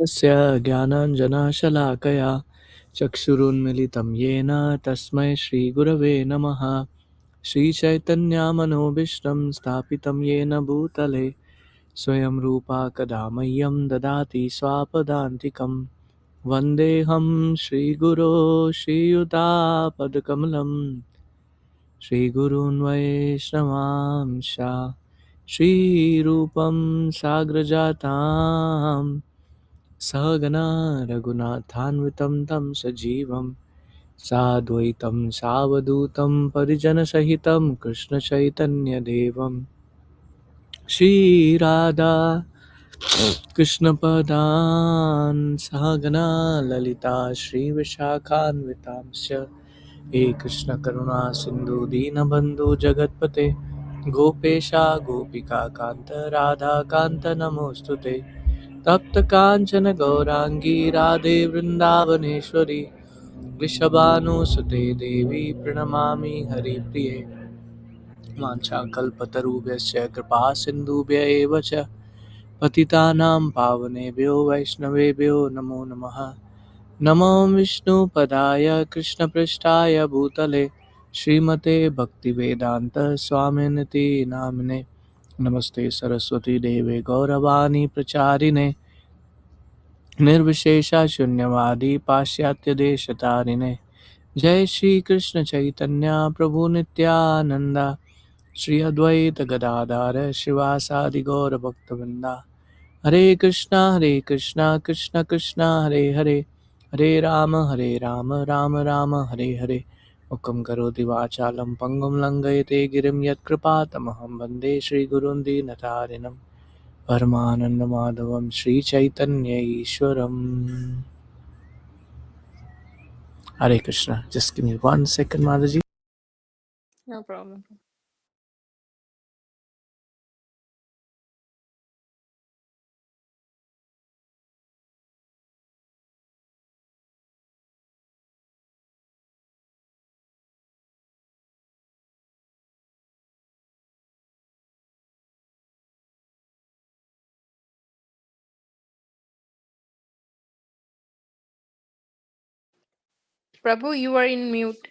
तस्य ज्ञानाञ्जनशलाकया चक्षुरुन्मिलितं येन तस्मै श्रीगुरवे नमः। श्रीचैतन्यमनोभीष्टं स्थापितं येन भूतले स्वयं रूपा कदा मह्यं ददाति स्वापदान्तिकं। वन्देऽहं श्रीगुरो श्रीयुतापदकमलं श्रीगुरून् वैष्णवांश श्रीरूपं साग्रजातां सहगना रघुनाथान्वितं तं सजीवं साद्वैतं सावधूतं परिजनसहितं कृष्णचैतन्यदेवं श्रीराधा कृष्णपदान् सहगना ललिता श्रीविशाखान्वितांश्च हे कृष्ण करुणा सिंधु दीनबंधु जगतपते गोपेशा गोपिका कांत राधा कांत नमोस्तुते तप्त कांचन गौरांगी राधे वृंदावनेश्वरी वृषभानुसुते देवी प्रणमामि हरिप्रिये वाञ्छाकल्पतरुभ्यश्च कृपा सिन्धुभ्य एव च पतितानां पावनेभ्यो वैष्णवेभ्यो नमो नमः। नमो विष्णुपदाय कृष्णपृष्ठाय भूतले श्रीमते भक्तिवेदान्त स्वामिनिति नामिने नमस्ते सरस्वती देवे गौरवाणी प्रचारिणे निर्विशेषा शून्यवादी पाश्चात्यदेशतारिणे जय श्री कृष्ण चैतन्य प्रभु नित्यानंद श्री अद्वैत गदाधर श्रीवासादि गौर भक्तवृंदा हरे कृष्णा कृष्ण कृष्ण हरे हरे हरे राम राम राम हरे हरे मुखं करोति वाचालं पङ्गुं लङ्घयते गिरिं यत्कृपातमहं वन्दे श्रीगुरुं दीनतारिणं परमानन्दमाधवं Sri Chaitanya ईश्वरम्। Hare Krishna. Just give me 1 second, Mataji. No problem. Prabhu, you are in mute.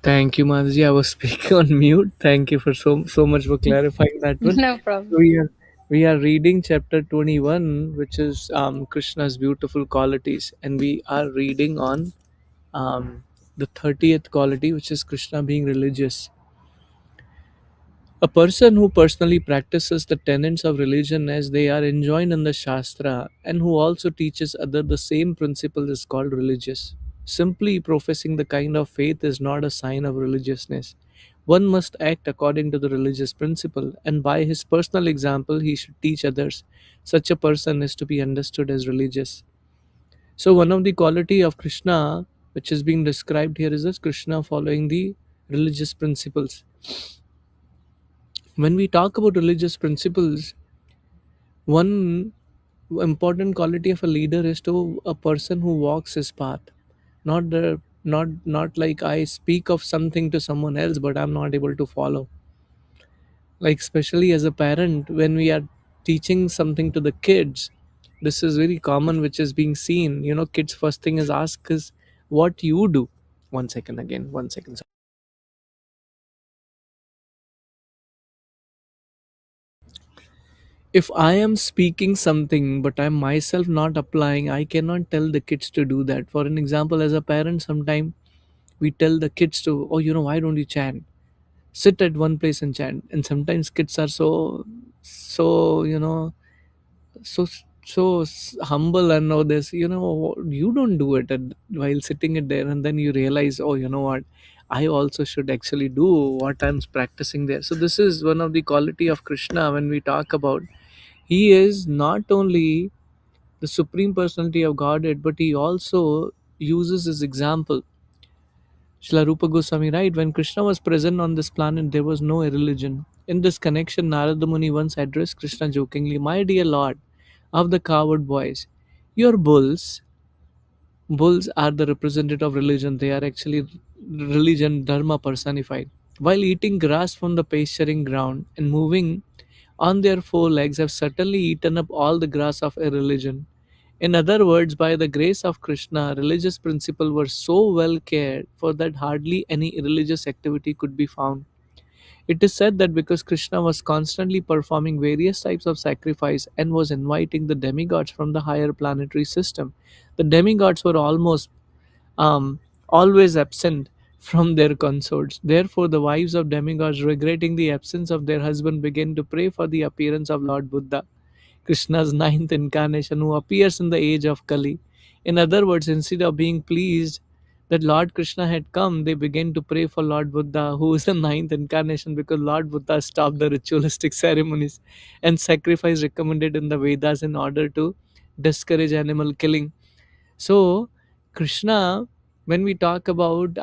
Thank you, Mataji. I was speaking on mute. Thank you for so much for clarifying that one. No problem. We are reading chapter 21, which is Krishna's beautiful qualities, and we are reading on the 30th quality, which is Krishna being religious. A person who personally practices the tenets of religion as they are enjoined in the Shastra and who also teaches other the same principle is called religious. Simply professing the kind of faith is not a sign of religiousness. One must act according to the religious principle, and by his personal example, he should teach others. Such a person is to be understood as religious. So, one of the quality of Krishna, which is being described here, is this Krishna following the religious principles. When we talk about religious principles, one important quality of a leader is to a person who walks his path, not like I speak of something to someone else but I'm not able to follow. Like especially as a parent, when we are teaching something to the kids, this is very common, which is being seen. Kids first thing is ask is what you do. 1 second again, 1 second. If I am speaking something but I'm myself not applying, I cannot tell the kids to do that. For an example, as a parent, sometime we tell the kids to, oh, why don't you chant? Sit at one place and chant. And sometimes kids are so, so humble and know this. You don't do it while sitting it there, and then you realize, oh, you know what? I also should actually do what I'm practicing there. So this is one of the quality of Krishna when we talk about he is not only the supreme personality of Godhead, but he also uses his example. Srila Rupa Goswami, right? When Krishna was present on this planet, there was no religion. In this connection, Narada Muni once addressed Krishna jokingly, my dear Lord of the coward boys, your bulls are the representative of religion. They are actually religion, dharma personified. while eating grass from the pasturing ground and moving on their four legs, have certainly eaten up all the grass of a religion. In other words, by the grace of Krishna, religious principles were so well cared for that hardly any religious activity could be found. It is said that because Krishna was constantly performing various types of sacrifice and was inviting the demigods from the higher planetary system, the demigods were um, always absent from their consorts. Therefore, the wives of demigods, regretting the absence of their husband, began to pray for the appearance of Lord Buddha, Krishna's ninth incarnation, who appears in the age of Kali. In other words, instead of being pleased that Lord Krishna had come, they began to pray for Lord Buddha, who is the ninth incarnation, because Lord Buddha stopped the ritualistic ceremonies and sacrifice recommended in the Vedas in order to discourage animal killing. So, Krishna, when we talk about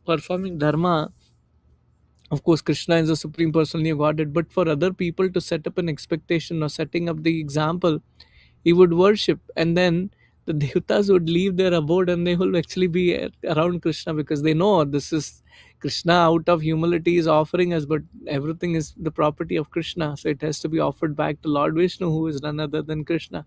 performing dharma, of course, Krishna is the supreme personality of Godhead, but for other people to set up an expectation or setting up the example, he would worship, and then the devatas would leave their abode and they will actually be around Krishna because they know this is Krishna out of humility is offering us, but everything is the property of Krishna, so it has to be offered back to Lord Vishnu, who is none other than Krishna.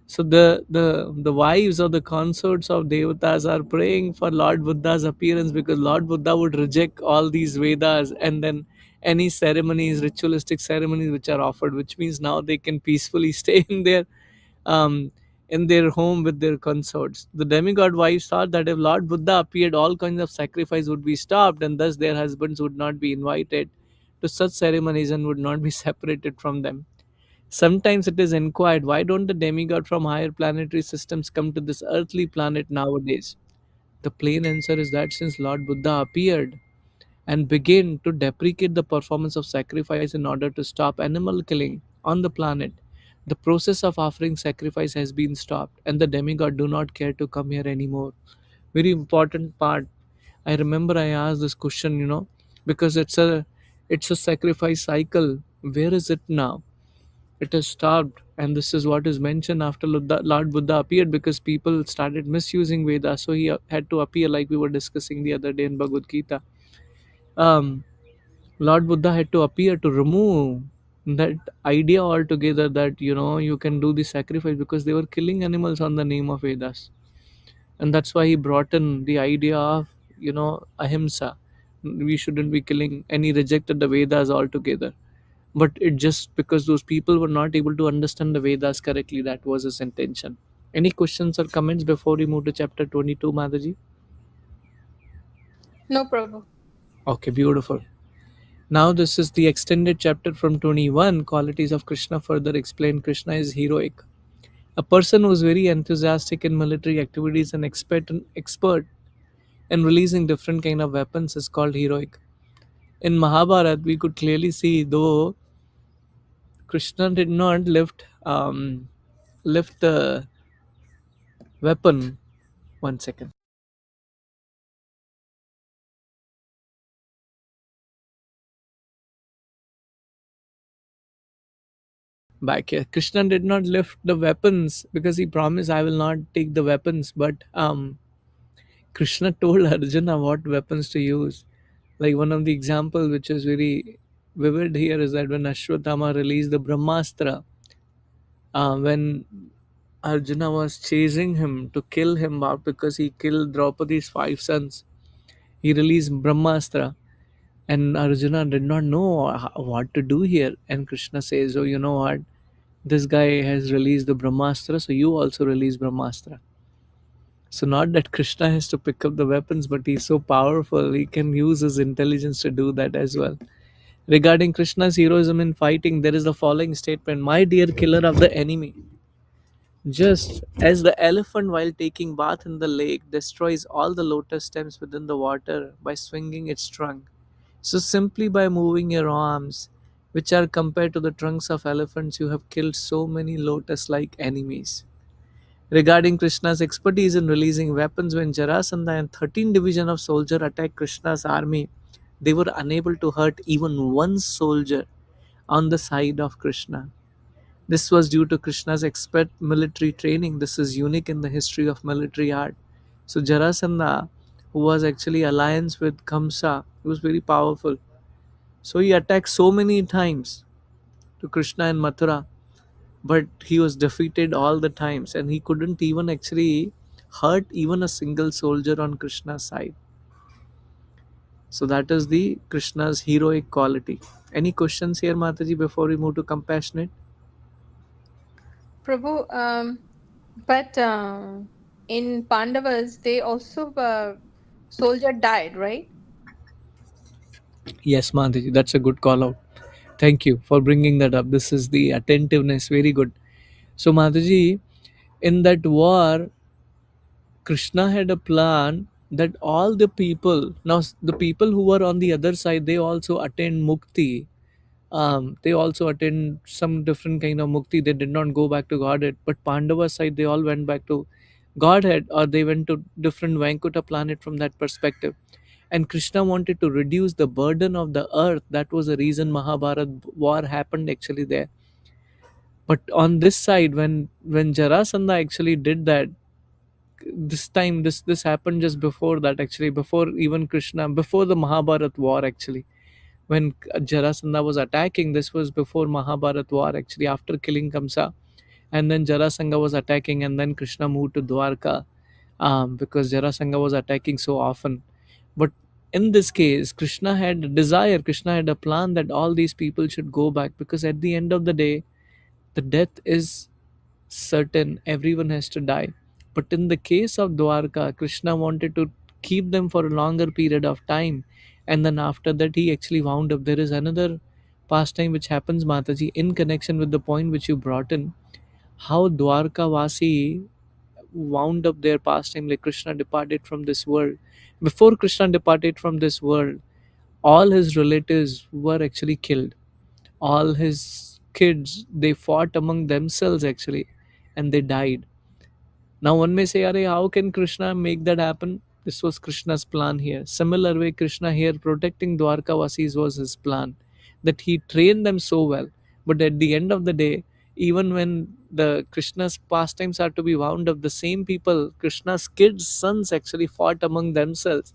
So the wives or the consorts of devatas are praying for Lord Buddha's appearance because Lord Buddha would reject all these Vedas and then any ceremonies, ritualistic ceremonies which are offered, which means now they can peacefully stay um, in their home with their consorts. The demigod wives thought that if Lord Buddha appeared, all kinds of sacrifice would be stopped, and thus their husbands would not be invited to such ceremonies and would not be separated from them. Sometimes it is inquired, why don't the demigod from higher planetary systems come to this earthly planet nowadays? The plain answer is that since Lord Buddha appeared and began to deprecate the performance of sacrifice in order to stop animal killing on the planet, the process of offering sacrifice has been stopped and the demigod do not care to come here anymore. Very important part. I remember I asked this question, because it's a sacrifice cycle. Where is it now? It is stopped, and this is what is mentioned after Lord Buddha appeared because people started misusing Vedas, so he had to appear, like we were discussing the other day in Bhagavad Gita. Um, Lord Buddha had to appear to remove that idea altogether that you can do the sacrifice because they were killing animals on the name of Vedas, and that's why he brought in the idea of ahimsa. We shouldn't be killing, and he rejected the Vedas altogether. But it just because those people were not able to understand the Vedas correctly, that was his intention. Any questions or comments before we move to chapter 22, Madaji? No problem. Okay, beautiful. Now this is the extended chapter from 21, qualities of Krishna. Further explained, Krishna is heroic. A person who is very enthusiastic in military activities and expert in releasing different kind of weapons is called heroic. In Mahabharata, we could clearly see, though Krishna did not lift the weapon. One second. Back here, Krishna did not lift the weapons because he promised, I will not take the weapons. But Krishna told Arjuna what weapons to use. Like one of the examples which is very vivid here is that when Ashwatthama released the Brahmastra, when Arjuna was chasing him to kill him out because he killed Draupadi's five sons, he released Brahmastra. And Arjuna did not know what to do here. And Krishna says, oh, you know what? This guy has released the Brahmastra, so you also release Brahmastra. So not that Krishna has to pick up the weapons, but he's so powerful, he can use his intelligence to do that as well. Regarding Krishna's heroism in fighting, there is the following statement: my dear killer of the enemy, just as the elephant while taking bath in the lake destroys all the lotus stems within the water by swinging its trunk, so simply by moving your arms, which are compared to the trunks of elephants, you have killed so many lotus like enemies. Regarding Krishna's expertise in releasing weapons, when Jarasandha and 13 division of soldiers attacked Krishna's army, they were unable to hurt even one soldier on the side of Krishna. This was due to Krishna's expert military training. This is unique in the history of military art. So Jarasandha, who was actually alliance with Kamsa, He was very powerful. So he attacked so many times to Krishna in Mathura, but he was defeated all the times, and he couldn't even actually hurt even a single soldier on Krishna's side. So that is the Krishna's heroic quality. Any questions here, Mataji, before we move to compassionate? Prabhu, but in Pandavas, they also soldier died, right? Yes, Mataji, that's a good call out. Thank you for bringing that up. This is the attentiveness. Very good. So, Mataji, in that war, Krishna had a plan that all the people, now the people who were on the other side, they also attained mukti. They also attained some different kind of mukti. They did not go back to Godhead, but Pandava side, they all went back to Godhead, or they went to different Vaikuta planet from that perspective. And Krishna wanted to reduce the burden of the earth. That was the reason Mahabharat war happened actually there. But on this side, when Jarasandha actually did that, this time this happened just before that, actually before even Krishna, before the Mahabharat war actually, when Jarasandha was attacking. This was before Mahabharat war actually, after killing Kamsa. And then Jarasandha was attacking, and then Krishna moved to Dwarka, because Jarasandha was attacking so often. But in this case, Krishna had a desire, Krishna had a plan that all these people should go back, because at the end of the day, the death is certain, everyone has to die. But in the case of Dwarka, Krishna wanted to keep them for a longer period of time, and then after that he actually wound up. There is another pastime which happens, Mataji, in connection with the point which you brought in, how Dwarka Vasi wound up their pastime, like Krishna departed from this world. Before Krishna departed from this world, all his relatives were actually killed. All his kids, they fought among themselves actually, and they died. Now one may say, Are, how can Krishna make that happen? This was Krishna's plan here. Similar way, Krishna here protecting Dwarkavasis was his plan. That he trained them so well. But at the end of the day, even when the Krishna's pastimes are to be wound up, the same people, Krishna's kids, sons actually fought among themselves.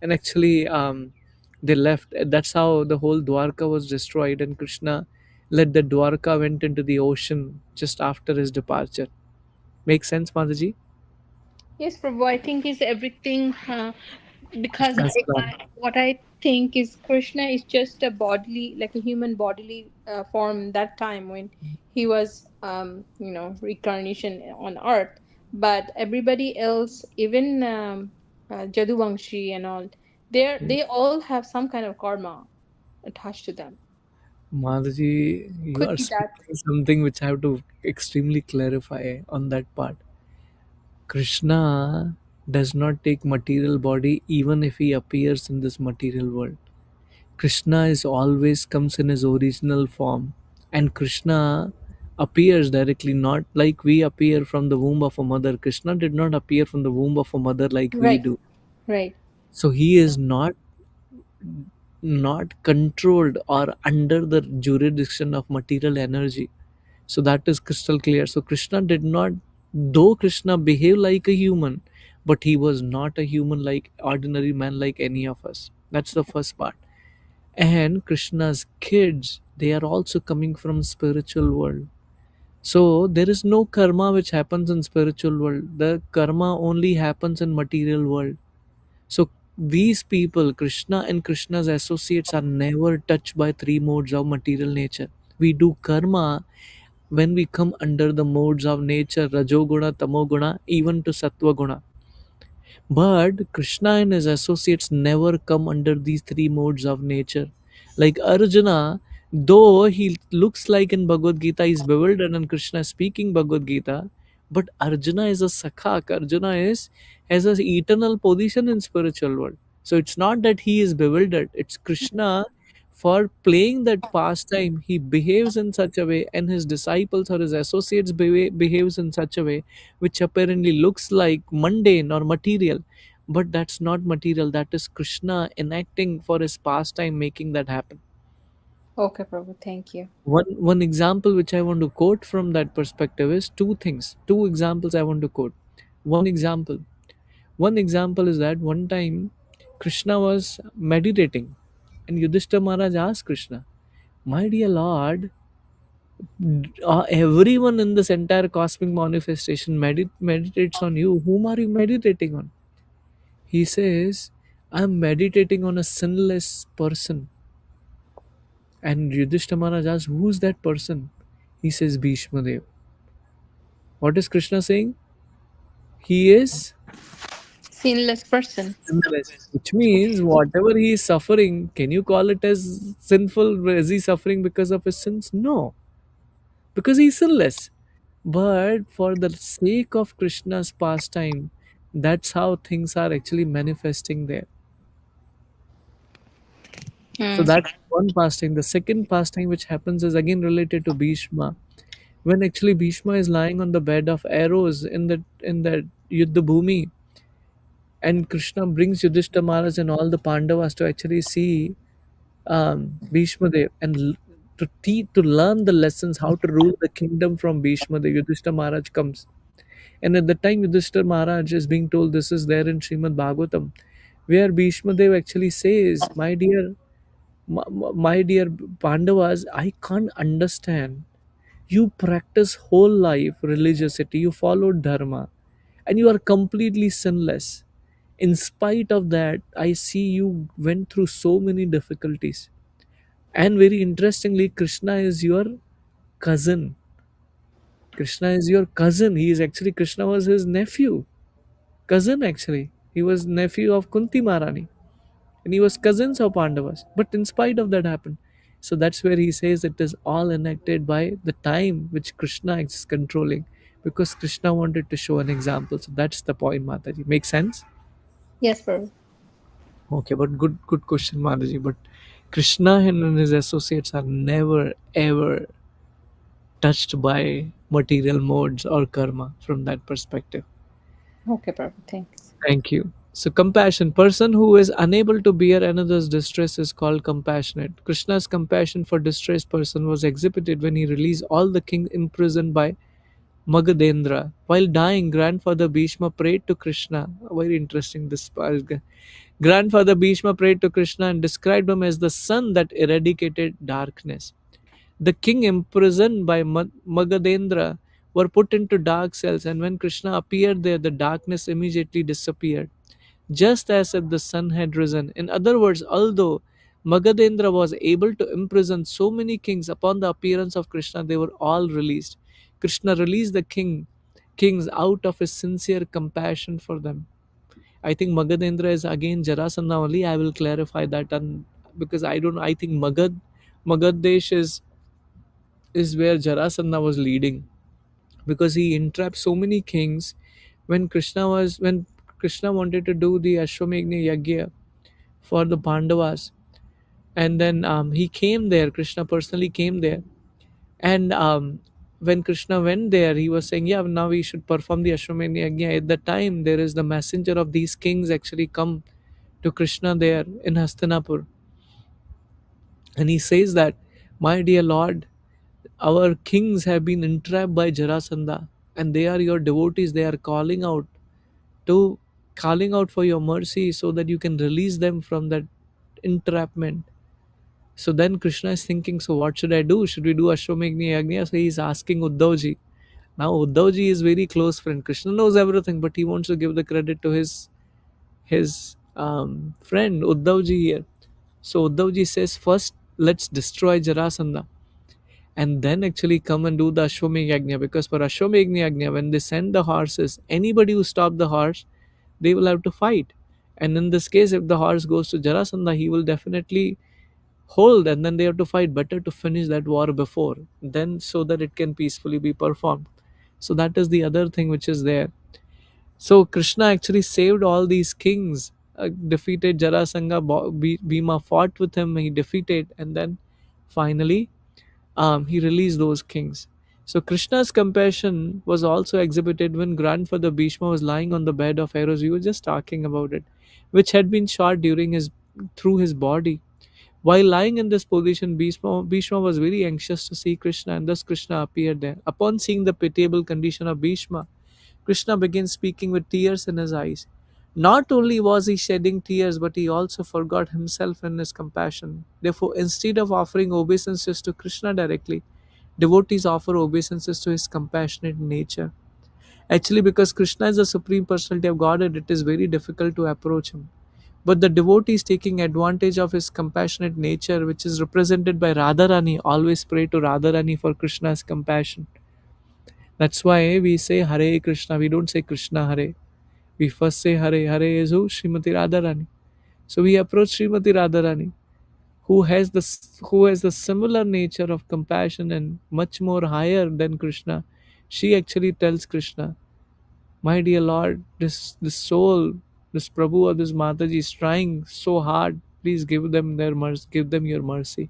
And actually they left. That's how the whole Dwarka was destroyed, and Krishna let the Dwarka went into the ocean just after his departure. Make sense, Mataji? Yes, Prabhu, I think is everything because Krishna's plan. what I think is Krishna is just a bodily, like a human bodily form that time when he was, reincarnation on earth. But everybody else, even Jaduvangshi and all, they all have some kind of karma attached to them. Mataji, you Could are be that. speaking something which I have to extremely clarify on that part. Krishna does not take material body even if he appears in this material world. Krishna is always comes in his original form, and Krishna appears directly, not like we appear from the womb of a mother. Krishna did not appear from the womb of a mother like we Right, do. right. So he is not controlled or under the jurisdiction of material energy. So that is crystal clear. So Krishna did not, though Krishna behaved like a human, but he was not a human like ordinary man like any of us. That's the first part. And Krishna's kids, they are also coming from spiritual world. So there is no karma which happens in spiritual world. The karma only happens in material world. So these people, Krishna and Krishna's associates, are never touched by three modes of material nature. We do karma when we come under the modes of nature, Rajoguna, Tamoguna, even to Sattva. But Krishna and his associates never come under these three modes of nature. Like Arjuna, though he looks like in Bhagavad Gita, he's bewildered and Krishna is speaking Bhagavad Gita, but Arjuna is a sakhak. Arjuna is has an eternal position in spiritual world. So it's not that he is bewildered. It's Krishna for playing that pastime. He behaves in such a way, and his disciples or his associates behaves in such a way which apparently looks like mundane or material, but that's not material. That is Krishna enacting for his pastime, making that happen. Okay, Prabhu, thank you. One example which I want to quote from that perspective is two things. Two examples I want to quote. One example. One example is that one time Krishna was meditating, and Yudhishthira Maharaj asked Krishna, "My dear Lord, everyone in this entire cosmic manifestation meditates on you. Whom are you meditating on?" He says, "I'm meditating on a sinless person." And Yudhishthira Maharaj asks, "Who's that person?" He says, "Bhishma Dev." What is Krishna saying? He is Sinless person. sinless, which means whatever he is suffering, can you call it as sinful? Is he suffering because of his sins? No, because he's sinless. But for the sake of Krishna's pastime, that's how things are actually manifesting there. So Hmm. that's one pastime. The second pastime which happens is again related to Bhishma. When actually Bhishma is lying on the bed of arrows in the Yuddha Bhumi, and Krishna brings Yudhishthira Maharaj and all the Pandavas to actually see Bhishma Dev and to learn the lessons how to rule the kingdom from Bhishma Dev. Yudhishthira Maharaj comes. And at the time Yudhishthira Maharaj is being told, this is there in Srimad Bhagavatam, where Bhishma Dev actually says, my dear Pandavas, I can't understand. You practice whole life religiosity, you followed dharma, and you are completely sinless. In spite of that, I see you went through so many difficulties. And very interestingly, Krishna is your cousin. Krishna is your cousin. He is actually, Krishna was his nephew. Cousin actually. He was nephew of Kunti Maharani. And he was cousins of Pandavas. But in spite of that happened. So that's where he says it is all enacted by the time which Krishna is controlling. Because Krishna wanted to show an example. So that's the point, Mataji. Make sense? Yes, Prabhu. Okay, but good question, Mataji. But Krishna and his associates are never ever touched by material modes or karma from that perspective. Okay, Prabhu. Thanks. Thank you. So, compassion. Person who is unable to bear another's distress is called compassionate. Krishna's compassion for distressed person was exhibited when he released all the king imprisoned by Magadendra. While dying, grandfather Bhishma prayed to Krishna. Very interesting. This grandfather Bhishma prayed to Krishna and described him as the sun that eradicated darkness. The king imprisoned by Magadendra were put into dark cells, and when Krishna appeared there, the darkness immediately disappeared, just as if the sun had risen. In other words, although Magadendra was able to imprison so many kings, upon the appearance of Krishna, they were all released. Krishna released the kings out of his sincere compassion for them. I think Magadendra is again Jarasandha only. I will clarify that, and because I don't, I think Magaddesh is where Jarasandha was leading, because he entrapped so many kings when Krishna wanted to do the Ashwamedhya Yagya for the Pandavas, and then he came there. Krishna personally came there, and when Krishna went there, he was saying, "Yeah, now we should perform the Ashwamedhya Yagya." At the time, there is the messenger of these kings actually come to Krishna there in Hastinapur, and he says that, "My dear Lord, our kings have been entrapped by Jarasandha, and they are your devotees. They are to calling out for your mercy so that you can release them from that entrapment." So then Krishna is thinking, so what should I do? Should we do Ashwamedhya Yagya? So he is asking Uddhavji. Now Uddhavji is very close friend. Krishna knows everything, but he wants to give the credit to his friend Uddhavji here. So Uddhavji says, first let's destroy Jarasandha, and then actually come and do the Ashwamedhya Yagya. Because for Ashwamedhya Yagya, when they send the horses, anybody who stop the horse, they will have to fight. And in this case, if the horse goes to Jarasandha, he will definitely hold, and then they have to fight. Better to finish that war before, then so that it can peacefully be performed. So that is the other thing which is there. So Krishna actually saved all these kings, defeated Jarasandha. Bhima fought with him, he defeated, and then finally he released those kings. So Krishna's compassion was also exhibited when grandfather Bhishma was lying on the bed of arrows. We were just talking about it, which had been shot through his body. While lying in this position, Bhishma was very anxious to see Krishna, and thus Krishna appeared there. Upon seeing the pitiable condition of Bhishma, Krishna began speaking with tears in his eyes. Not only was he shedding tears, but he also forgot himself in his compassion. Therefore, instead of offering obeisances to Krishna directly, devotees offer obeisances to his compassionate nature. Actually, because Krishna is the Supreme Personality of Godhead, it is very difficult to approach him. But the devotees taking advantage of his compassionate nature, which is represented by Radharani, always pray to Radharani for Krishna's compassion. That's why we say Hare Krishna. We don't say Krishna Hare. We first say Hare. Hare is who? Srimati Radharani. So we approach Srimati Radharani, who has the similar nature of compassion and much more higher than Krishna. She actually tells Krishna, "My dear Lord, this soul, this Prabhu or this Mataji is trying so hard. Please give them their mercy, give them your mercy."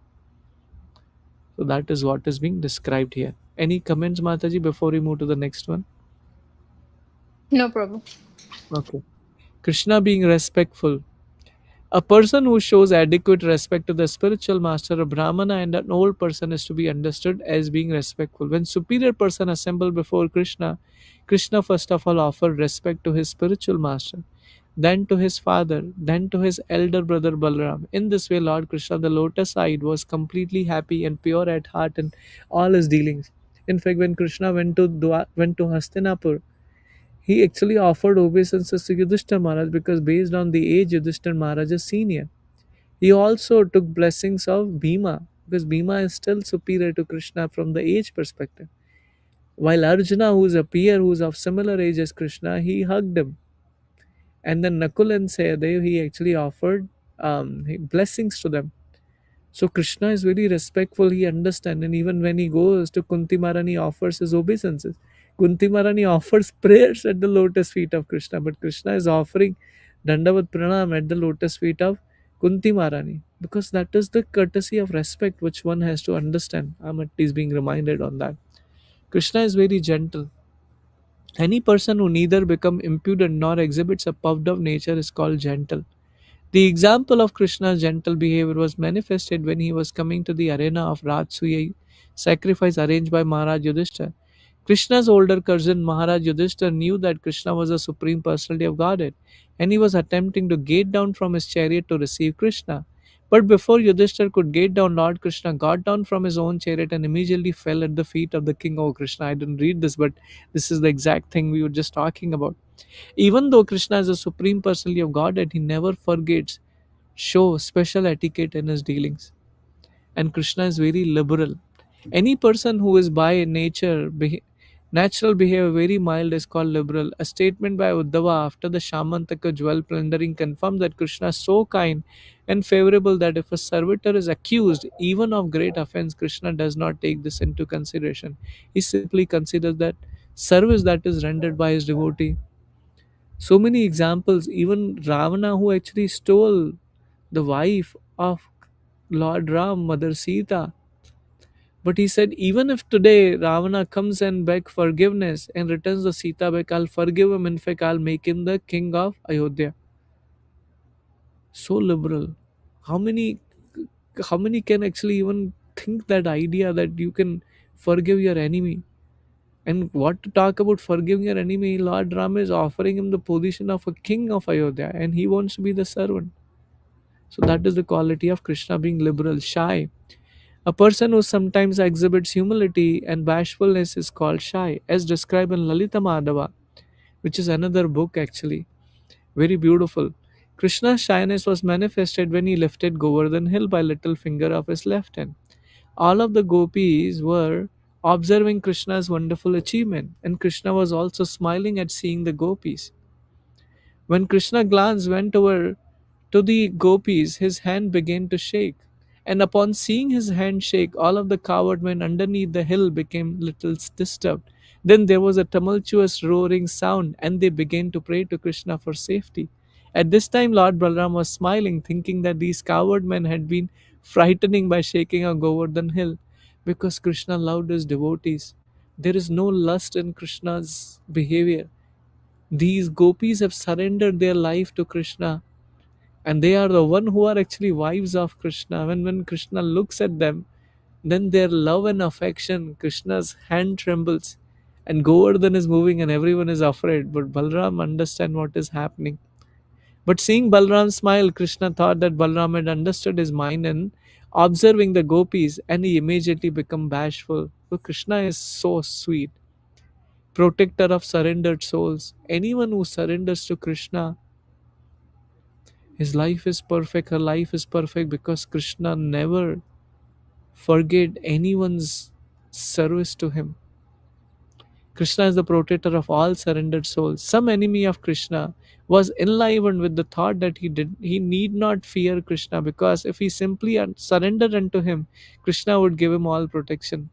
So that is what is being described here. Any comments, Mataji, before we move to the next one? No problem. Okay. Krishna being respectful. A person who shows adequate respect to the spiritual master, a Brahmana, and an old person is to be understood as being respectful. When superior person assemble before Krishna, Krishna first of all offered respect to his spiritual master, then to his father, then to his elder brother Balaram. In this way, Lord Krishna, the lotus eyed, was completely happy and pure at heart in all his dealings. In fact, when Krishna went to Hastinapur, he actually offered obeisances to Yudhishthira Maharaj because based on the age, Yudhishthira Maharaj is senior. He also took blessings of Bhima because Bhima is still superior to Krishna from the age perspective. While Arjuna, who is a peer who is of similar age as Krishna, he hugged him. And then Nakul and Sahadev, he actually offered blessings to them. So Krishna is very respectful, he understands, and even when he goes to Kunti Maharani, he offers his obeisances. Kunti Maharani offers prayers at the lotus feet of Krishna, but Krishna is offering Dandavat Pranam at the lotus feet of Kunti Maharani because that is the courtesy of respect which one has to understand. Amit is being reminded on that. Krishna is very gentle. Any person who neither become impudent nor exhibits a puffed up nature is called gentle. The example of Krishna's gentle behavior was manifested when he was coming to the arena of Rajsuya sacrifice arranged by Maharaj Yudhishthir. Krishna's older cousin Maharaj Yudhishthir knew that Krishna was the supreme personality of Godhead and he was attempting to gate down from his chariot to receive Krishna. But before Yudhishthir could gate down, Lord Krishna got down from his own chariot and immediately fell at the feet of the king. Oh Krishna, I didn't read this, but this is the exact thing we were just talking about. Even though Krishna is the supreme personality of Godhead, he never forgets show special etiquette in his dealings. And Krishna is very liberal. Any person who is by nature, natural behavior very mild is called liberal. A statement by Uddhava after the Shamantaka jewel plundering confirmed that Krishna is so kind and favorable that if a servitor is accused even of great offense, Krishna does not take this into consideration. He simply considers that service that is rendered by his devotee. So many examples, even Ravana, who actually stole the wife of Lord Ram, Mother Sita. But he said, even if today Ravana comes and beg forgiveness and returns the Sita back, I'll forgive him. In fact, I'll make him the king of Ayodhya. So liberal. How many how many can actually even think that idea that you can forgive your enemy? And what to talk about forgiving your enemy? Lord Ram is offering him the position of a king of Ayodhya and he wants to be the servant. So that is the quality of Krishna being liberal, shy. A person who sometimes exhibits humility and bashfulness is called shy, as described in Lalita Madhava, which is another book actually. Very beautiful. Krishna's shyness was manifested when he lifted Govardhan hill by little finger of his left hand. All of the gopis were observing Krishna's wonderful achievement, and Krishna was also smiling at seeing the gopis. When Krishna glance went over to the gopis, his hand began to shake. And upon seeing his hand shake, all of the coward men underneath the hill became little disturbed. Then there was a tumultuous roaring sound, and they began to pray to Krishna for safety. At this time, Lord Balaram was smiling, thinking that these coward men had been frightening by shaking a Govardhan hill, because Krishna loved his devotees. There is no lust in Krishna's behavior. These gopis have surrendered their life to Krishna and they are the one who are actually wives of Krishna. When Krishna looks at them, then their love and affection, Krishna's hand trembles and Govardhan is moving and everyone is afraid. But Balram understand what is happening. But seeing Balram smile, Krishna thought that Balram had understood his mind and observing the gopis, and he immediately became bashful. So Krishna is so sweet, protector of surrendered souls. Anyone who surrenders to Krishna, his life is perfect, her life is perfect, because Krishna never forget anyone's service to him. Krishna is the protector of all surrendered souls. Some enemy of Krishna was enlivened with the thought that he need not fear Krishna, because if he simply surrendered unto him, Krishna would give him all protection.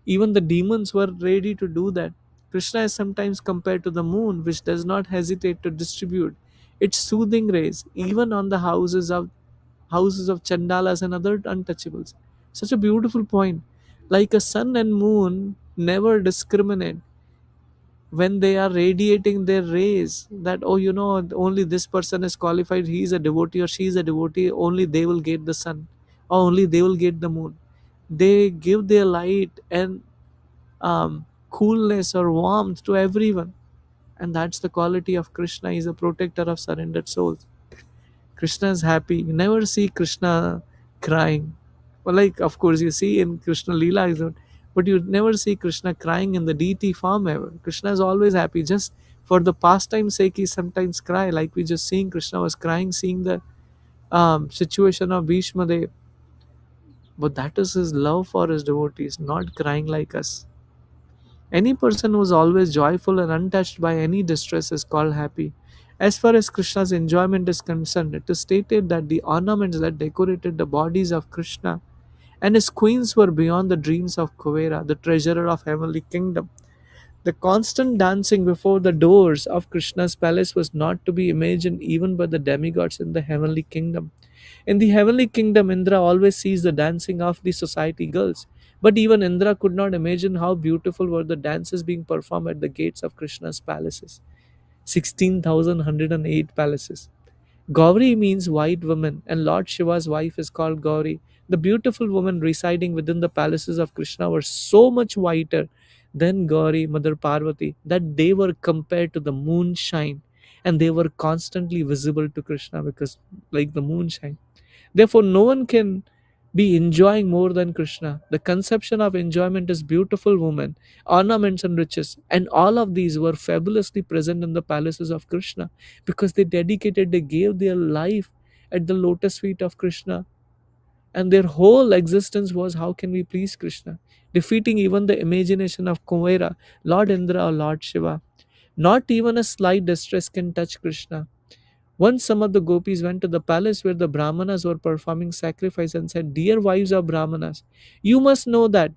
Even the demons were ready to do that. Krishna is sometimes compared to the moon, which does not hesitate to distribute its soothing rays even on the houses of Chandalas and other untouchables. Such a beautiful point. Like a sun and moon never discriminate when they are radiating their rays, that, oh, only this person is qualified, he is a devotee or she is a devotee, only they will get the sun, or only they will get the moon. They give their light and coolness or warmth to everyone. And that's the quality of Krishna. He is a protector of surrendered souls. Krishna is happy. You never see Krishna crying. Well, like, of course, you see in Krishna Leela, but you never see Krishna crying in the deity form ever. Krishna is always happy. Just for the pastime's sake, he sometimes cry. Like we just seeing Krishna was crying, seeing the situation of Bhishma Dev. But that is his love for his devotees, not crying like us. Any person who is always joyful and untouched by any distress is called happy. As far as Krishna's enjoyment is concerned, it is stated that the ornaments that decorated the bodies of Krishna and his queens were beyond the dreams of Kuvera, the treasurer of heavenly kingdom. The constant dancing before the doors of Krishna's palace was not to be imagined even by the demigods in the heavenly kingdom. In the heavenly kingdom, Indra always sees the dancing of the society girls. But even Indra could not imagine how beautiful were the dances being performed at the gates of Krishna's palaces. 16,108 palaces. Gauri means white woman, and Lord Shiva's wife is called Gauri. The beautiful women residing within the palaces of Krishna were so much whiter than Gauri, Mother Parvati, that they were compared to the moonshine, and they were constantly visible to Krishna because, like the moonshine. Therefore, no one can be enjoying more than Krishna. The conception of enjoyment is beautiful women, ornaments, and riches. And all of these were fabulously present in the palaces of Krishna because they gave their life at the lotus feet of Krishna. And their whole existence was, how can we please Krishna? Defeating even the imagination of Kumera, Lord Indra, or Lord Shiva. Not even a slight distress can touch Krishna. Once some of the gopis went to the palace where the Brahmanas were performing sacrifice and said, "Dear wives of Brahmanas, you must know that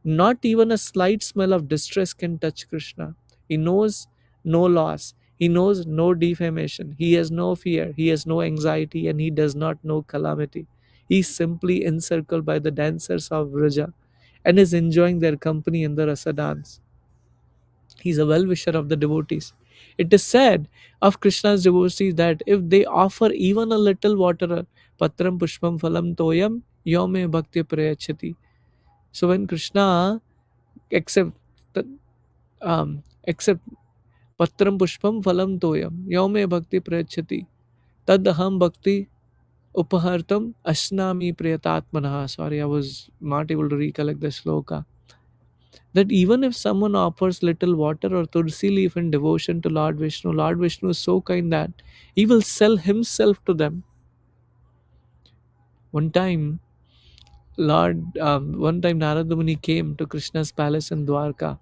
not even a slight smell of distress can touch Krishna. He knows no loss, he knows no defamation, he has no fear, he has no anxiety, and he does not know calamity. He is simply encircled by the dancers of Vraja and is enjoying their company in the rasa dance. He is a well wisher of the devotees. It is said of Krishna's devotees that if they offer even a little water, patram pushpam phalam toyam yome bhakti prayachati. So when Krishna accept the, accept patram pushpam phalam toyam yome bhakti prayachati tad aham bhakti upahartam ashnami priyatatmanaha. Sorry, I was not able to recollect the sloka. That even if someone offers little water or tulsi leaf in devotion to Lord Vishnu is so kind that he will sell himself to them. One time, one time Narada Muni came to Krishna's palace in Dwarka,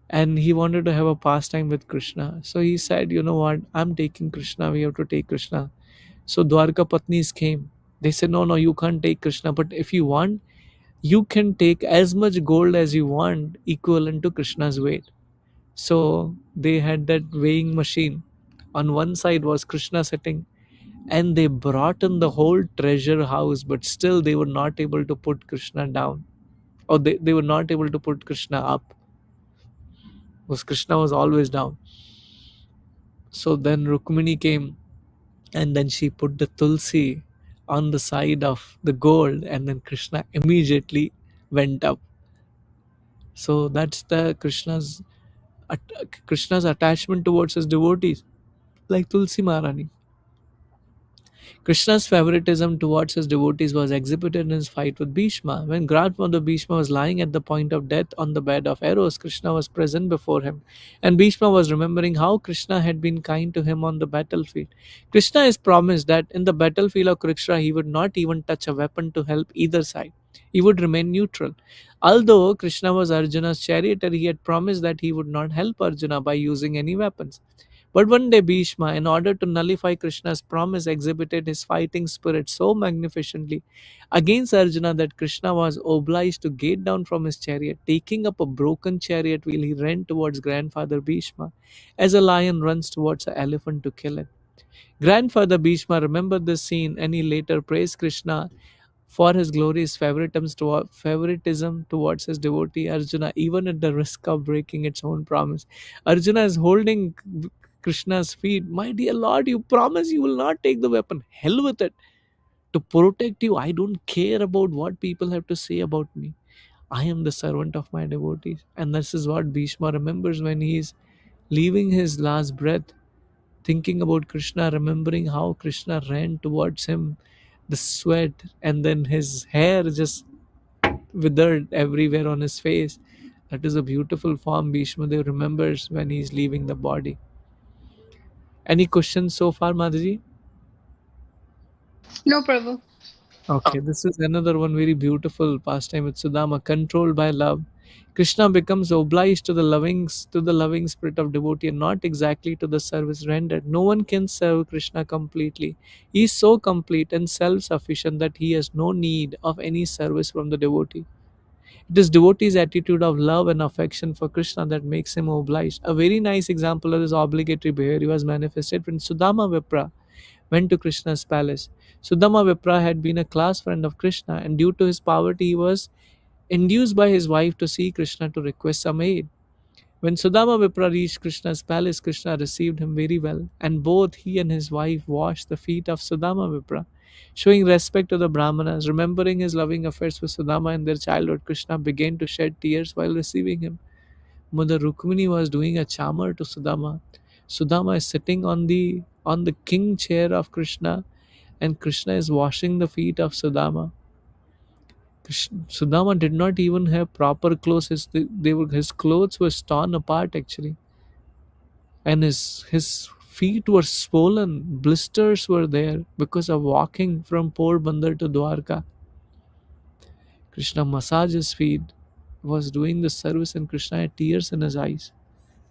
and he wanted to have a pastime with Krishna. So he said, "You know what? I'm taking Krishna. We have to take Krishna." So Dwarka Patnis came. They said, "No, no, you can't take Krishna. But if you want, you can take as much gold as you want, equivalent to Krishna's weight." So they had that weighing machine. On one side was Krishna sitting, and they brought in the whole treasure house, but still they were not able to put Krishna down. Or they were not able to put Krishna up, because Krishna was always down. So then Rukmini came, and then she put the tulsi on the side of the gold, and then Krishna immediately went up. So that's the Krishna's attachment towards his devotees, like Tulsi Maharani. Krishna's favoritism towards his devotees was exhibited in his fight with Bhishma. When grandmother Bhishma was lying at the point of death on the bed of arrows, Krishna was present before him. And Bhishma was remembering how Krishna had been kind to him on the battlefield. Krishna is promised that in the battlefield of Kurukshetra, he would not even touch a weapon to help either side. He would remain neutral. Although Krishna was Arjuna's charioteer, he had promised that he would not help Arjuna by using any weapons. But one day Bhishma, in order to nullify Krishna's promise, exhibited his fighting spirit so magnificently against Arjuna that Krishna was obliged to get down from his chariot, taking up a broken chariot wheel. He ran towards grandfather Bhishma, as a lion runs towards an elephant to kill it. Grandfather Bhishma remembered this scene, and he later praised Krishna for his glorious favoritism towards his devotee Arjuna, even at the risk of breaking its own promise. Arjuna is holding Krishna's feet. My dear Lord, you promise you will not take the weapon. Hell with it. To protect you, I don't care about what people have to say about me. I am the servant of my devotees. And this is what Bhishma remembers when he is leaving his last breath, thinking about Krishna, remembering how Krishna ran towards him, the sweat, and then his hair just withered everywhere on his face. That is a beautiful form Bhishma Dev remembers when he's leaving the body. Any questions so far, Madhaji? No, Prabhu. Okay, this is another one very beautiful pastime with Sudama, controlled by love. Krishna becomes obliged to the loving spirit of devotee and not exactly to the service rendered. No one can serve Krishna completely. He is so complete and self-sufficient that he has no need of any service from the devotee. It is devotee's attitude of love and affection for Krishna that makes him obliged. A very nice example of this obligatory behavior was manifested when Sudama Vipra went to Krishna's palace. Sudama Vipra had been a class friend of Krishna, and due to his poverty, he was induced by his wife to see Krishna to request some aid. When Sudama Vipra reached Krishna's palace, Krishna received him very well, and both he and his wife washed the feet of Sudama Vipra. Showing respect to the Brahmanas, remembering his loving affairs with Sudama in their childhood, Krishna began to shed tears while receiving him. Mother Rukmini was doing a chamar to Sudama. Sudama is sitting on the king chair of Krishna, and Krishna is washing the feet of Sudama. Sudama did not even have proper clothes. His clothes were torn apart actually, and his feet were swollen. Blisters were there because of walking from Porbandar to Dwarka. Krishna massaged his feet, was doing the service, and Krishna had tears in his eyes.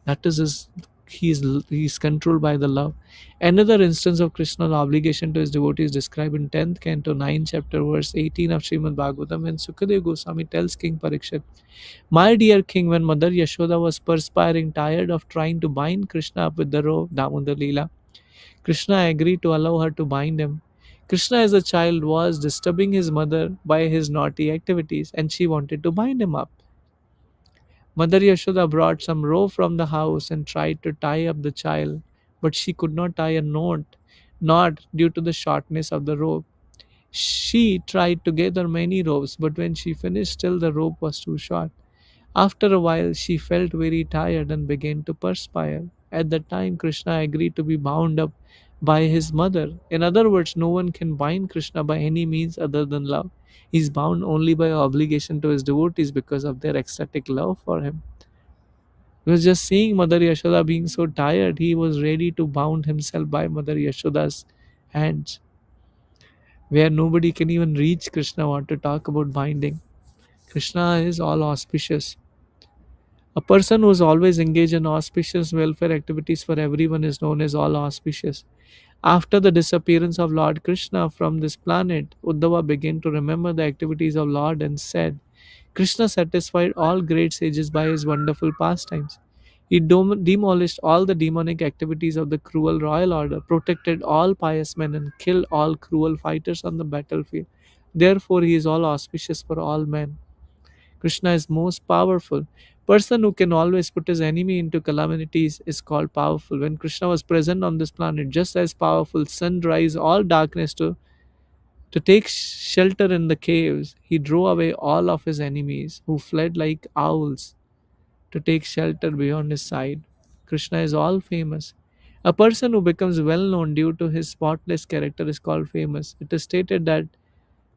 That is his. He is controlled by the love. Another instance of Krishna's obligation to his devotees described in 10th canto 9th chapter verse 18 of Srimad Bhagavatam, when Sukadeva Goswami tells King Parikshit, my dear king, when Mother Yashoda was perspiring, tired of trying to bind Krishna up with the rope Damodar Leela, Krishna agreed to allow her to bind him. Krishna as a child was disturbing his mother by his naughty activities, and she wanted to bind him up. Mother Yashoda brought some rope from the house and tried to tie up the child, but she could not tie a knot due to the shortness of the rope. She tried to gather many ropes, but when she finished, still the rope was too short. After a while, she felt very tired and began to perspire. At that time, Krishna agreed to be bound up by his mother. In other words, no one can bind Krishna by any means other than love. He is bound only by obligation to his devotees because of their ecstatic love for him. He was just seeing Mother Yashoda being so tired, he was ready to bound himself by Mother Yashoda's hands, where nobody can even reach Krishna. Want to talk about binding? Krishna is all auspicious. A person who is always engaged in auspicious welfare activities for everyone is known as all auspicious. After the disappearance of Lord Krishna from this planet, Uddhava began to remember the activities of Lord and said, Krishna satisfied all great sages by his wonderful pastimes. He demolished all the demonic activities of the cruel royal order, protected all pious men, and killed all cruel fighters on the battlefield. Therefore, he is all auspicious for all men. Krishna is most powerful. Person who can always put his enemy into calamities is called powerful. When Krishna was present on this planet, just as powerful, sun drives all darkness to take shelter in the caves. He drove away all of his enemies who fled like owls to take shelter beyond his side. Krishna is all famous. A person who becomes well known due to his spotless character is called famous. It is stated that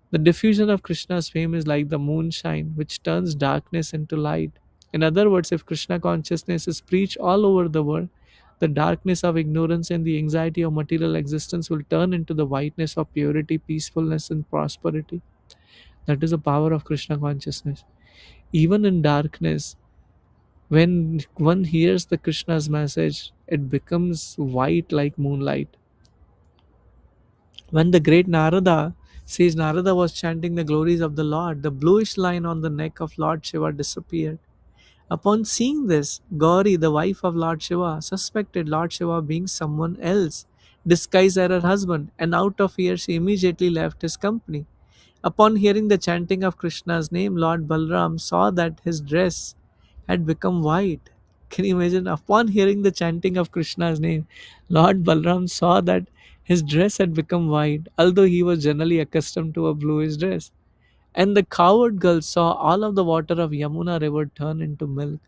the diffusion of Krishna's fame is like the moonshine, which turns darkness into light. In other words, if Krishna consciousness is preached all over the world, the darkness of ignorance and the anxiety of material existence will turn into the whiteness of purity, peacefulness, and prosperity. That is the power of Krishna consciousness. Even in darkness, when one hears the Krishna's message, it becomes white like moonlight. When the great Narada says Narada was chanting the glories of the Lord, the bluish line on the neck of Lord Shiva disappeared. Upon seeing this, Gauri, the wife of Lord Shiva, suspected Lord Shiva being someone else, disguised as her husband, and out of fear she immediately left his company. Upon hearing the chanting of Krishna's name, Lord Balram saw that his dress had become white. Can you imagine? Upon hearing the chanting of Krishna's name, Lord Balram saw that his dress had become white, although he was generally accustomed to a bluish dress. And the coward girls saw all of the water of Yamuna river turn into milk.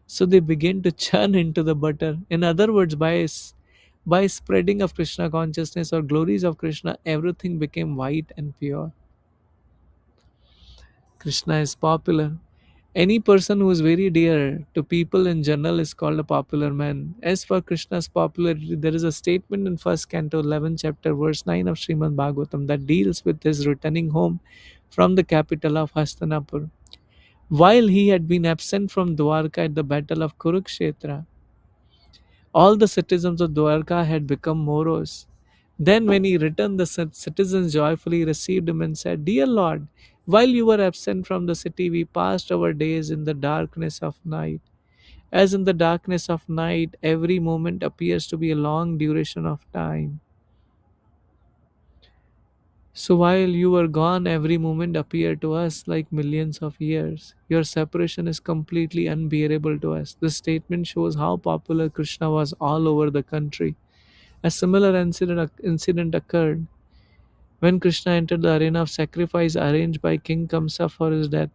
So they began to churn into the butter. In other words, by spreading of Krishna consciousness or glories of Krishna, everything became white and pure. Krishna is popular. Any person who is very dear to people in general is called a popular man. As for Krishna's popularity, there is a statement in first canto, 11th chapter, verse 9 of Srimad Bhagavatam that deals with his returning home from the capital of Hastinapur. While he had been absent from Dwarka at the battle of Kurukshetra, all the citizens of Dwarka had become morose. Then, when he returned, the citizens joyfully received him and said, "Dear Lord, while you were absent from the city, we passed our days in the darkness of night. As in the darkness of night, every moment appears to be a long duration of time. So while you were gone, every moment appeared to us like millions of years. Your separation is completely unbearable to us." This statement shows how popular Krishna was all over the country. A similar incident occurred when Krishna entered the arena of sacrifice arranged by King Kamsa for his death.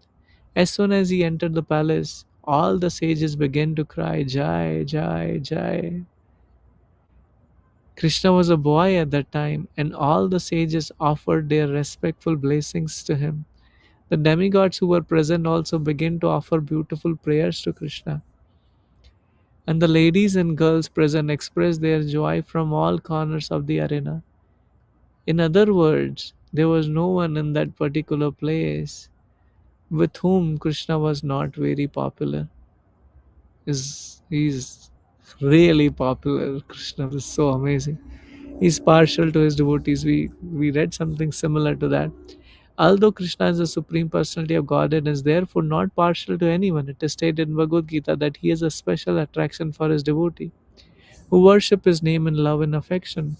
As soon as he entered the palace, all the sages began to cry, "Jai, Jai, Jai." Krishna was a boy at that time, and all the sages offered their respectful blessings to him. The demigods who were present also began to offer beautiful prayers to Krishna. And the ladies and girls present expressed their joy from all corners of the arena. In other words, there was no one in that particular place with whom Krishna was not very popular. He's really popular. Krishna is so amazing. He's partial to his devotees. We read something similar to that. Although Krishna is the supreme personality of Godhead and is therefore not partial to anyone, it is stated in Bhagavad Gita that he has a special attraction for his devotee, who worship his name in love and affection.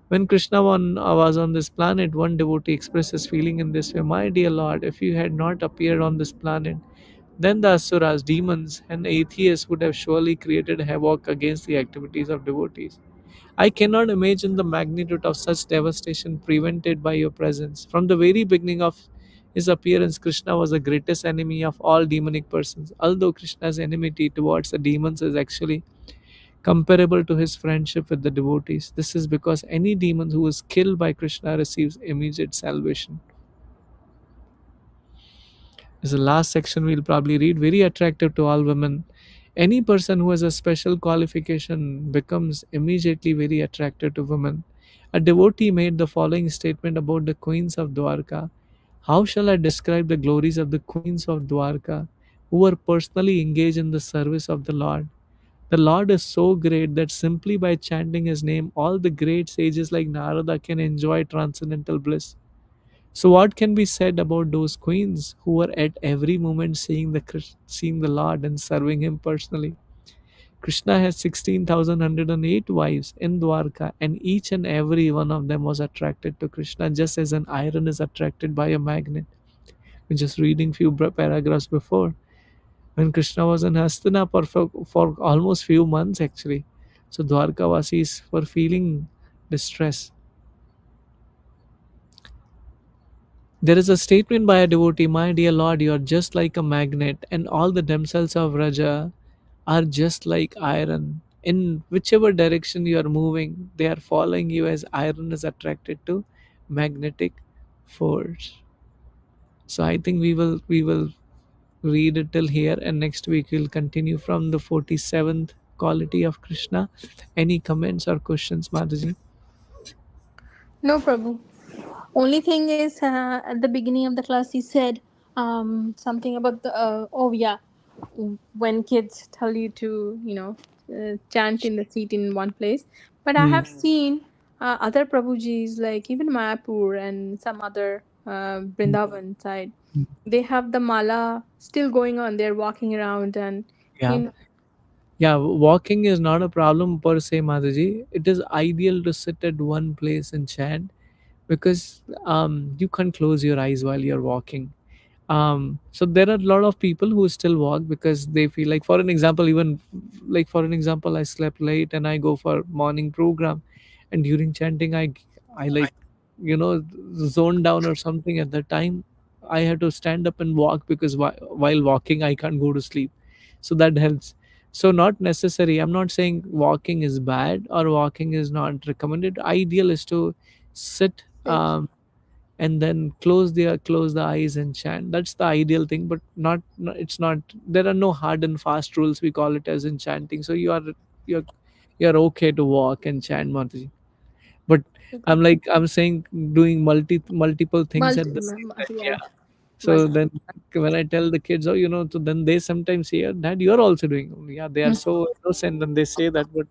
When Krishna was on this planet, one devotee expressed his feeling in this way: "My dear Lord, if you had not appeared on this planet, then the asuras, demons, and atheists would have surely created havoc against the activities of devotees. I cannot imagine the magnitude of such devastation prevented by your presence. From the very beginning of his appearance, Krishna was the greatest enemy of all demonic persons. Although Krishna's enmity towards the demons is actually comparable to his friendship with the devotees. This is because any demon who is killed by Krishna receives immediate salvation." This is the last section we'll probably read. Very attractive to all women. Any person who has a special qualification becomes immediately very attractive to women. A devotee made the following statement about the queens of Dwarka: "How shall I describe the glories of the queens of Dwarka, who were personally engaged in the service of the Lord? The Lord is so great that simply by chanting his name, all the great sages like Narada can enjoy transcendental bliss. So, what can be said about those queens who were at every moment seeing the Lord and serving him personally? Krishna has 16,108 wives in Dwarka, and each and every one of them was attracted to Krishna, just as an iron is attracted by a magnet." We're just reading few paragraphs before. When Krishna was in Hastinapur for almost few months actually. So Dwarkavasis were feeling distress. There is a statement by a devotee: "My dear Lord, you are just like a magnet, and all the damsels of Raja are just like iron. in whichever direction you are moving, they are following you as iron is attracted to magnetic force. So I think we will read it till here, and next week we'll continue from the 47th quality of Krishna. Any comments or questions, Mataji? No, Prabhu. Only thing is, at the beginning of the class, he said something about the. Oh yeah, when kids tell you to, chant in the seat in one place. But I Hmm. have seen other Prabhujis, like even Mayapur and some other Vrindavan side. They have the mala still going on. They're walking around and Yeah. you know, Yeah, walking is not a problem per se, Mataji. It is ideal to sit at one place and chant because you can't close your eyes while you're walking. So there are a lot of people who still walk because they feel like, for an example, even like for an example, I slept late and I go for morning program, and during chanting, I like, zone down or something. At that time, I had to stand up and walk because while walking I can't go to sleep, so that helps. So not necessary, I'm not saying walking is bad or walking is not recommended. Ideal is to sit, sit. and then close the eyes and chant. That's the ideal thing, but it's not, there are no hard and fast rules, we call it, as in chanting. So you're you're okay to walk and chant, Mataji. But Okay. I'm saying doing multiple things at the same time, Yeah, yeah. So must. then when I tell the kids, oh, so then they sometimes say, Dad, you're also doing. Yeah, they are so innocent and they say that, but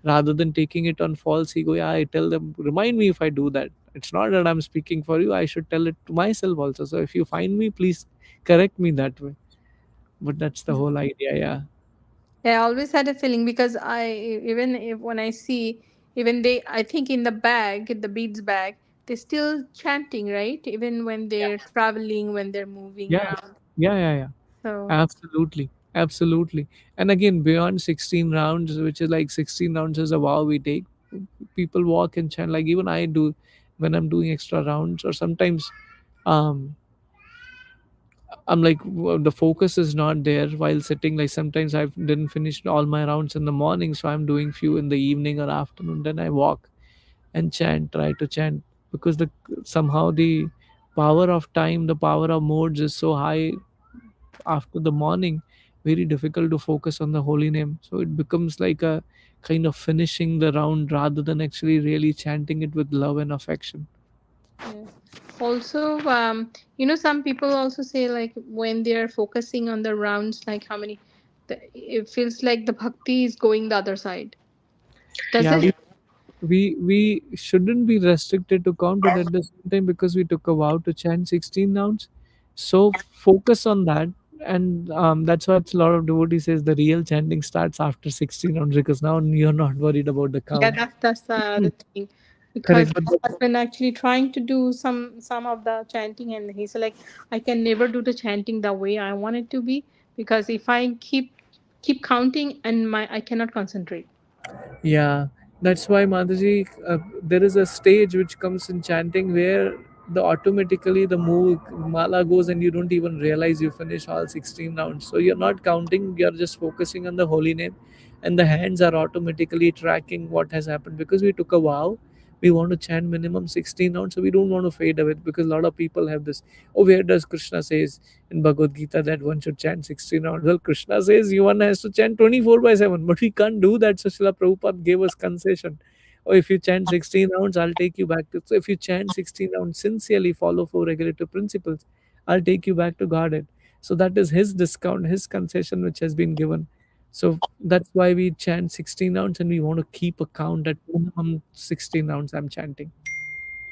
rather than taking it on false ego, yeah, I tell them, remind me if I do that. It's not that I'm speaking for you, I should tell it to myself also. So if you find me, please correct me that way. But that's the whole idea, yeah. Yeah, I always had a feeling because even if when I see, even they, I think in the bag, the beads bag, they're still chanting, right? Even when Yeah, they're traveling, when they're moving yeah, around. yeah. So Absolutely. Absolutely. And again, beyond 16 rounds, which is like 16 rounds is a vow we take, people walk and chant. Like even I do when I'm doing extra rounds, or sometimes um I'm like, the focus is not there while sitting. Like sometimes I didn't finish all my rounds in the morning, so I'm doing few in the evening or afternoon. Then I walk and chant, try to chant, because the somehow the power of time, the power of modes is so high after the morning. Very difficult to focus on the holy name. So it becomes like a kind of finishing the round rather than actually really chanting it with love and affection. yeah. Also, some people also say like when they're focusing on the rounds, like how many, it feels like the bhakti is going the other side. Does Yeah, it? we shouldn't be restricted to count, but at the same time, because we took a vow to chant 16 rounds, so focus on that. And that's why it's a lot of devotees says the real chanting starts after 16 rounds, because now you're not worried about the Yeah, count. that's the thing, because Correct, but my husband actually trying to do some of the chanting, and he's like, I can never do the chanting the way I want it to be, because if I keep counting, and my I cannot concentrate. yeah, that's why, Mataji, there is a stage which comes in chanting where the automatically the move mala goes and you don't even realize you finish all 16 rounds. So you're not counting, you're just focusing on the holy name, and the hands are automatically tracking what has happened, because we took a vow. We want to chant minimum 16 rounds, so we don't want to fade away, because a lot of people have this. Oh, where does Krishna says in Bhagavad Gita that one should chant 16 rounds? Well, Krishna says one has to chant 24/7, but we can't do that. So Srila Prabhupada gave us concession. Oh, if you chant 16 rounds, I'll take you back to. So if you chant 16 rounds, sincerely follow four regulative principles, I'll take you back to Godhead. So that is his discount, his concession, which has been given. So that's why we chant 16 rounds, and we want to keep a count at minimum 16 rounds I'm chanting.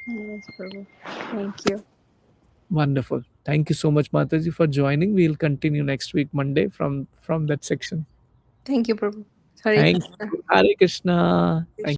Yes, Prabhu. Thank you. Wonderful. Thank you so much, Mataji, for joining. We'll continue next week, Monday, from that section. Thank you, Prabhu. Hare Thank Krishna. you. Hare Krishna. Thank